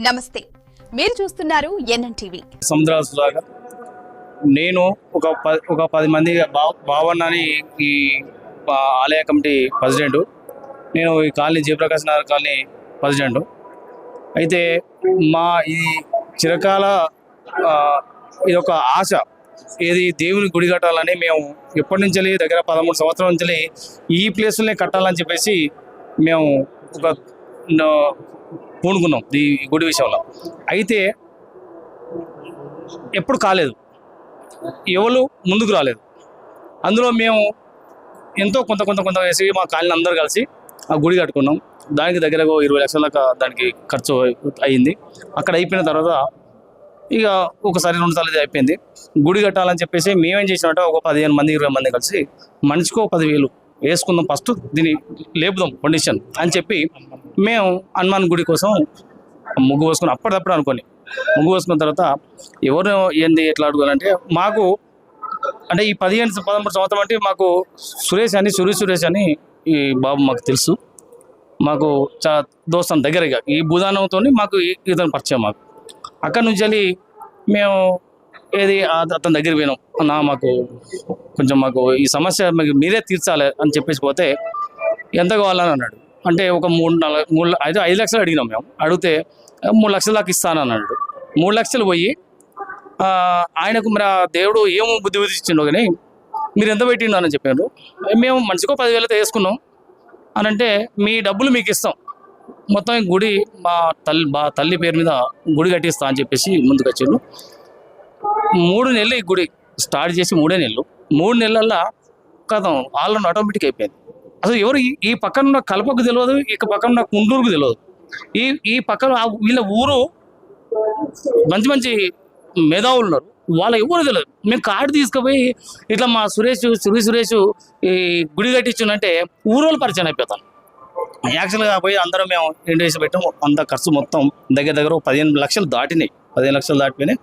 నమస్తే, మీరు చూస్తున్నారు ఎన్ఎన్ టీవీ. సముద్రాసులాగా నేను ఒక 10 మంది భావన్న అని ఈ ఆలయ కమిటీ ప్రెసిడెంట్. నేను ఈ colony Jayaprakash Nagar colony president. అయితే మా ఈ చిరకాల ఇది ఒక ఆశ, ఏది దేవుని గుడి కట్టాలని మేము ఎప్పటి నుంచి దగ్గర 13 సంవత్సరాల నుంచి ఈ ప్లేస్లోనే కట్టాలని చెప్పేసి మేము ఒక పూనుకున్నాం ఈ గుడి విషయంలో. అయితే ఎప్పుడు కాలేదు, ఎవరు ముందుకు రాలేదు. అందులో మేము ఎంతో కొంత వేసి మా కాలనీ అందరూ కలిసి ఆ గుడి కట్టుకున్నాం. దానికి దగ్గర 20 లక్షల దాకా దానికి ఖర్చు అయ్యింది. అక్కడ అయిపోయిన తర్వాత ఇక ఒకసారి 2 సార్లు అయిపోయింది. గుడి కట్టాలని చెప్పేసి మేమేం చేసినట్టు ఒక 15 మంది 20 మంది కలిసి మనిషికో 10,000 వేసుకుందాం, ఫస్ట్ దీన్ని లేపుదాం కండిషన్ అని చెప్పి మేము హనుమాన్ గుడి కోసం ముగ్గు వేసుకుని అప్పటిదప్పుడు అనుకొని ముగ్గు వేసుకున్న తర్వాత ఎవరు ఏంది ఎట్లా అడుగుతారంటే మాకు అంటే ఈ 13 సంవత్సరం అంటే మాకు సురేష్ అని ఈ బాబు మాకు తెలుసు. మాకు దోస్తాం దగ్గరగా ఈ భూదానంతో మాకు ఇతను పరిచయం. మాకు అక్కడి నుంచి వెళ్ళి మేము ఏది అతని దగ్గర పోయినాం. మాకు ఈ సమస్య మీరే తీర్చాలి అని చెప్పేసి పోతే ఎంత కావాలని అన్నాడు. అంటే ఒక 5 లక్షలు అడిగినాం. మేము అడిగితే 3 లక్షల దాకా ఇస్తానన్నాడు. 3 లక్షలు పోయి ఆయనకు మరి ఆ దేవుడు ఏమో బుద్ధి ఇచ్చిండో కానీ మీరు ఎంత పెట్టిండు అని చెప్పారు. మేము మనిషికో 10,000 వేసుకున్నాం అని అంటే మీ డబ్బులు మీకు ఇస్తాం, మొత్తం గుడి మా తల్లి పేరు మీద గుడి కట్టిస్తా అని చెప్పేసి ముందుకు వచ్చిండు. 3 నెలలు ఈ గుడి స్టార్ట్ చేసి 3 నెలలు 3 నెలల్లో కథం ఆల్రెడీ ఆటోమేటిక్ అయిపోయింది. అసలు ఎవరు ఈ పక్కన ఉన్న కల్పకు తెలియదు, ఇక పక్కన ఉన్న కుండూరుకు తెలియదు. ఈ పక్కన వీళ్ళ ఊరు మంచి మేధావులు ఉన్నారు, వాళ్ళ ఎవరు తెలియదు. మేము కార్డు తీసుకుపోయి ఇట్లా మా సురేష్ ఈ గుడి కట్టించునంటే ఊరోళ్ళు పరిచయం అయిపోతాం. యాక్చువల్గా పోయి అందరం మేము ఇండేసి పెట్టాం. అంత ఖర్చు మొత్తం దగ్గర 15 లక్షలు దాటినాయి. 15 లక్షలు దాటిపోయినాయి.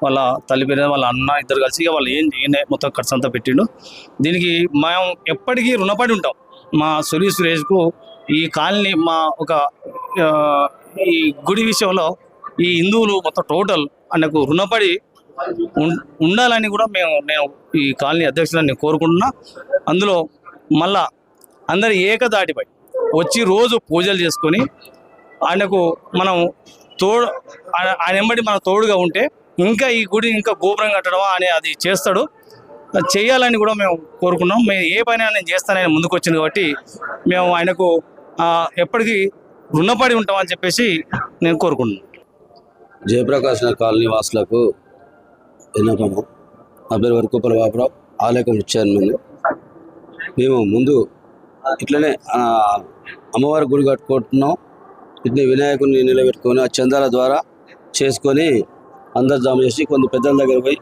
వాళ్ళ తల్లి పేరు వాళ్ళ అన్న ఇద్దరు కలిసి వాళ్ళు ఏం మొత్తం ఖర్చు అంతా పెట్టిండు. దీనికి మేము ఎప్పటికీ రుణపడి ఉంటాం. మా సురేష్కు ఈ కాలనీ మా ఒక ఈ గుడి విషయంలో ఈ హిందువులు మొత్తం టోటల్ ఆయనకు రుణపడి ఉండాలని కూడా నేను ఈ కాలనీ అధ్యక్షులని కోరుకుంటున్నా. అందులో మళ్ళా అందరి ఏకదాటిపై వచ్చి రోజు పూజలు చేసుకొని ఆయనకు మనం ఆయన వెంబడి మన తోడుగా ఉంటే ఇంకా ఈ గుడి ఇంకా గోపురం కట్టడం అని అది చేస్తాడు, చేయాలని కూడా మేము కోరుకున్నాం. మేము ఏ పైన నేను చేస్తానని ముందుకు వచ్చింది కాబట్టి మేము ఆయనకు ఎప్పటికీ రుణపడి ఉంటామని చెప్పేసి నేను కోరుకుంటున్నాను. జయప్రకాశ్ నగర్ కాలనీ వాసులకు విన్నపము. నా పేరు వరకుప్పల బాబురావు, ఆలయ కమిటీ చైర్మన్. మేము ముందు ఇట్లనే అమ్మవారి గుడి కట్టుకుంటున్నాం. ఇట్లా వినాయకుడిని నిలబెట్టుకొని ఆ చందాల ద్వారా చేసుకొని అందరు జమ చేసి కొన్ని పెద్దల దగ్గర పోయి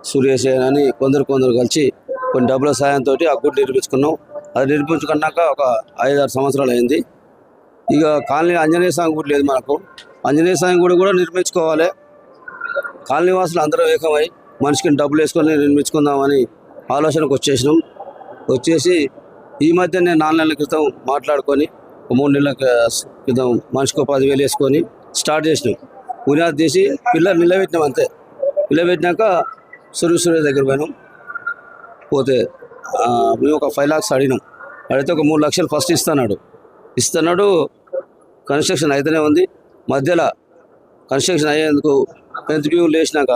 సురేష్ అని కొందరు కలిసి కొన్ని డబ్బుల సాయంతో ఆ గుడి నిర్మించుకున్నాం. అది నిర్మించుకున్నాక ఒక 5-6 సంవత్సరాలు అయింది. ఇక కాలనీ ఆంజనేయ స్వామి గుడి లేదు మనకు. ఆంజనేయ స్వామి గుడి కూడా నిర్మించుకోవాలి. కాలనీ వాసులు అందరూ ఏకమై మనిషికి డబ్బులు వేసుకొని నిర్మించుకుందామని ఆలోచనకు వచ్చేసి ఈ మధ్య నేను 4 నెలల క్రితం మాట్లాడుకొని 3 నెలల క్రితం మనిషికి 10,000 వేసుకొని స్టార్ట్ చేసినాం. పునాది తీసి పిల్లలు నిలబెట్టినాం. అంతే నిలబెట్టినాక సురేష్ దగ్గర పోయినాం. పోతే మేము ఒక 5 lakhs అడిగినాం. అడిగితే ఒక 3 లక్షలు ఫస్ట్ ఇస్తున్నాడు. కన్స్ట్రక్షన్ అయితేనే ఉంది. మధ్యలో కన్స్ట్రక్షన్ అయ్యేందుకు పెంచులు వేసినాక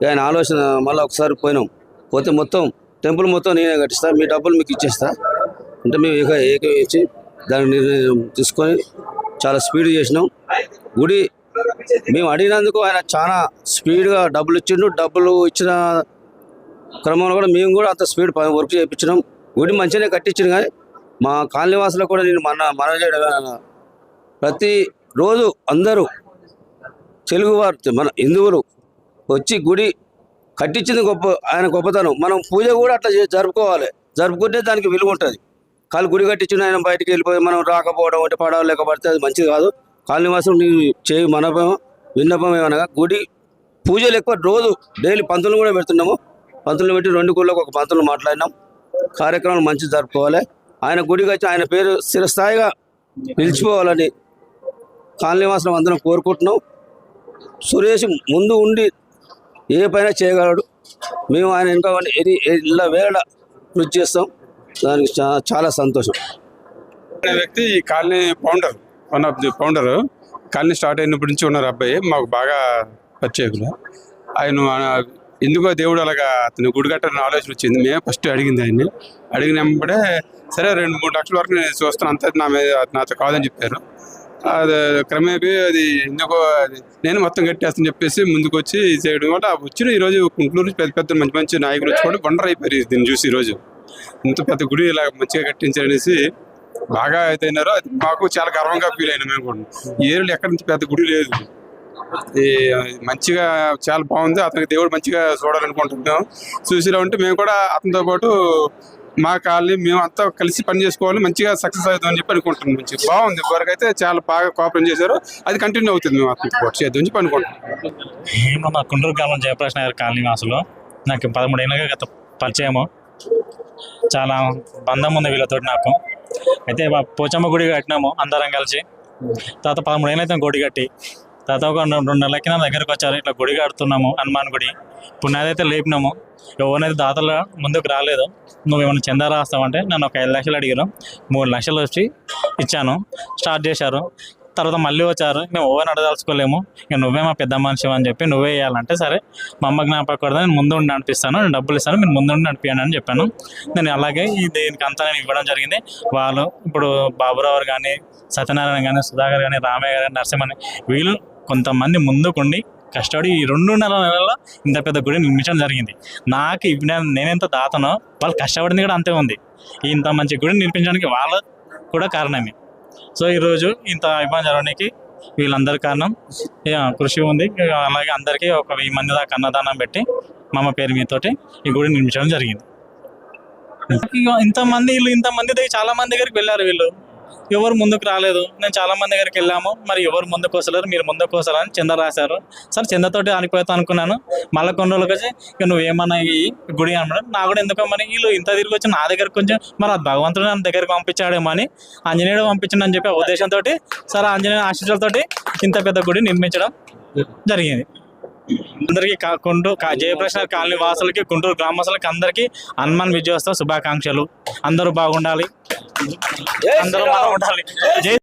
ఆయన ఆలోచన మళ్ళీ ఒకసారి పోతే మొత్తం టెంపుల్ మొత్తం నేనే కట్టిస్తా, మీ డబ్బులు మీకు ఇచ్చేస్తా అంటే మేము ఏకవేసి దాన్ని నిర్ణయం తీసుకొని చాలా స్పీడ్ చేసినాం. గుడి మేము అడిగినందుకు ఆయన చాలా స్పీడ్గా డబ్బులు ఇచ్చిండు. డబ్బులు ఇచ్చిన క్రమంలో కూడా మేము కూడా అంత స్పీడ్ వర్క్ చేయించినాం. గుడి మంచిగానే కట్టించింది. కానీ మా కాలనీ వాసులకు కూడా నేను మనవి చేయడం, ప్రతిరోజు అందరూ తెలుగువారు మన హిందువులు వచ్చి గుడి కట్టించింది ఆయన గొప్పతనం. మనం పూజ కూడా అట్లా జరుపుకోవాలి. జరుపుకుంటే దానికి విలువ ఉంటుంది. కాలు గుడి కట్టించిన ఆయన బయటికి వెళ్ళిపోయి మనం రాకపోవడం అంటే పడవ లేకపోతే అది మంచిది కాదు. కాలనీవాసం చేయి విన్నపం ఏమనగా గుడి పూజలు ఎక్కువ రోజు డైలీ పంతులు కూడా పెడుతున్నాము. పంతులు పెట్టి 2 గుళ్ళకు ఒక పంతులు మాట్లాడినాం. కార్యక్రమాలు మంచి జరుపుకోవాలి. ఆయన గుడికి వచ్చి ఆయన పేరు స్థిరస్థాయిగా నిలిచిపోవాలని కాలనీవాసులు అందరం కోరుకుంటున్నాం. సురేష్ ముందు ఉండి ఏ పైన చేయగలడు. మేము ఆయన ఇంకా ఇలా వేళ కృషి చేస్తాం. దానికి చాలా సంతోషం. వ్యక్తి ఈ colony founder, one of the founder. Colony start అయినప్పటి నుంచి ఉన్నారు అబ్బాయి, మాకు బాగా పరిచయకులు. ఆయన ఎందుకో దేవుడు అలాగా అతను గుడి కట్టాలని ఆలోచన వచ్చింది. మేము ఫస్ట్ అడిగింది ఆయన్ని. అడిగినప్పుడే సరే 2-3 లక్షల వరకు నేను చూస్తాను, అంతే నా మీద నాతో కాదని చెప్పారు. అది క్రమేపీ అది ఎందుకో నేను మొత్తం కట్టేస్తాను చెప్పేసి ముందుకు వచ్చి చేయడం వల్ల వచ్చిన ఈరోజు గుంటూరు నుంచి పెద్ద పెద్ద మంచి మంచి నాయకులు వచ్చి కూడా వండర్ అయిపోయారు దీన్ని చూసి. ఈరోజు ఇంత పెద్ద గుడి ఇలా మంచిగా కట్టించారనేసి బాగా అయిపోయినారు. అది మాకు చాలా గర్వంగా ఫీల్ అయినా. మేము కూడా ఈ ఏరియాలో ఎక్కడి నుంచి పెద్ద గుడి లేదు. మంచిగా చాలా బాగుంది. అతనికి దేవుడు మంచిగా చూడాలనుకుంటున్నాం. చూసిరా ఉంటే మేము కూడా అతనితో పాటు మా కాలనీ మేము అంతా కలిసి పని చేసుకోవాలి, మంచిగా సక్సెస్ అవుతాం అని చెప్పి అనుకుంటున్నాం. మంచిగా బాగుంది. వరకు అయితే చాలా బాగా కోఆపరేట్ చేశారు. అది కంటిన్యూ అవుతుంది. మేము అతనికి పాటు చేద్దాం అని చెప్పి అనుకుంటున్నాం. ఏమో మా గుంటూరు గ్రామం జయప్రకాష్ నగర్ కాలనీ వాసులు. నాకు 13 ఏళ్ళుగా గత పరిచయము, చాలా బంధం ఉంది వీళ్ళతో నాకు. అయితే పోచమ్మ గుడి కట్టినాము అందరం కలిసి. తర్వాత 13 ఏళ్ళు అయితే గుడి కట్టి తర్వాత ఒక 2 నెలలకి నా దగ్గరకు వచ్చారు. ఇట్లా గుడి కడుతున్నాము, హనుమాన్ గుడి. పుణ్యాదైతే లేపినాము. ఎవరినైతే దాతలు ముందుకు రాలేదు. నువ్వు ఏమైనా చందా రాస్తావంటే నన్ను ఒక 5 లక్షలు అడిగారు. 3 లక్షలు వచ్చి ఇచ్చాను. స్టార్ట్ చేశారు. తర్వాత మళ్ళీ వచ్చారు. మేము ఎవరిని అడదలుచుకోలేము, ఇక నువ్వే మా పెద్ద మనిషి అని చెప్పి నువ్వే వేయాలంటే సరే మా అమ్మ జ్ఞాపకూడదు, నేను ముందు ఉండి నడిపిస్తాను, నేను డబ్బులు ఇస్తాను, మీరు ముందు ఉండి నడిపియండి అని చెప్పాను. నేను అలాగే దీనికి అంతా నేను ఇవ్వడం జరిగింది. వాళ్ళు ఇప్పుడు బాబురావు కానీ, సత్యనారాయణ కానీ, సుధాకర్ కానీ, రామయ్య గారు, నరసింహని వీళ్ళు కొంతమంది ముందుకుండి కష్టపడి ఈ 2.5 నెలల్లో ఇంత పెద్ద గుడి నిర్మించడం జరిగింది. నాకు నేనెంత దాతనో వాళ్ళు కష్టపడింది కూడా అంతే ఉంది. ఇంత మంచి గుడిని నిర్మించడానికి వాళ్ళు కూడా కారణమే. సో ఈరోజు ఇంత ఇబ్బంది జరగడానికి వీళ్ళందరి కారణం కృషి ఉంది. అలాగే అందరికీ ఒక 1000 మంది దాకా అన్నదానం పెట్టి మా అమ్మ పేరు మీతోటి ఈ గుడి నిర్మించడం జరిగింది. ఇంతమంది దగ్గర చాలా మంది దగ్గరికి వెళ్ళారు. వీళ్ళు ఎవరు ముందుకు రాలేదు. నేను చాలా మంది దగ్గరికి వెళ్ళాము, మరి ఎవరు ముందుకు వస్తలేరు, మీరు ముందుకు వస్తారని చందా రాశారు. సరే చందాతోటి ఆనిపోతా అనుకున్నాను. మళ్ళీ కొన్ని రోజులకి వచ్చి ఇక నువ్వేమన్నా ఈ గుడి అనడం నా కూడా ఎందుకో మరి వీళ్ళు ఇంత తిరిగి వచ్చి నా దగ్గరకు కొంచెం మరి అది భగవంతుడు నా దగ్గరికి పంపించాడేమో అని, ఆంజనేయుడు పంపించండి అని చెప్పి ఉద్దేశంతో సరే ఆంజనేయ ఆశీస్సులతోటి ఇంత పెద్ద గుడి నిర్మించడం జరిగింది. అందరికీ జయప్రకాష్ నగర్ కాలనీ వాసులకి, గుంటూరు గ్రామస్తులకి అందరికీ హనుమాన్ విజయోత్సవ శుభాకాంక్షలు. అందరూ బాగుండాలి, అందరూ బాగుండాలి. జై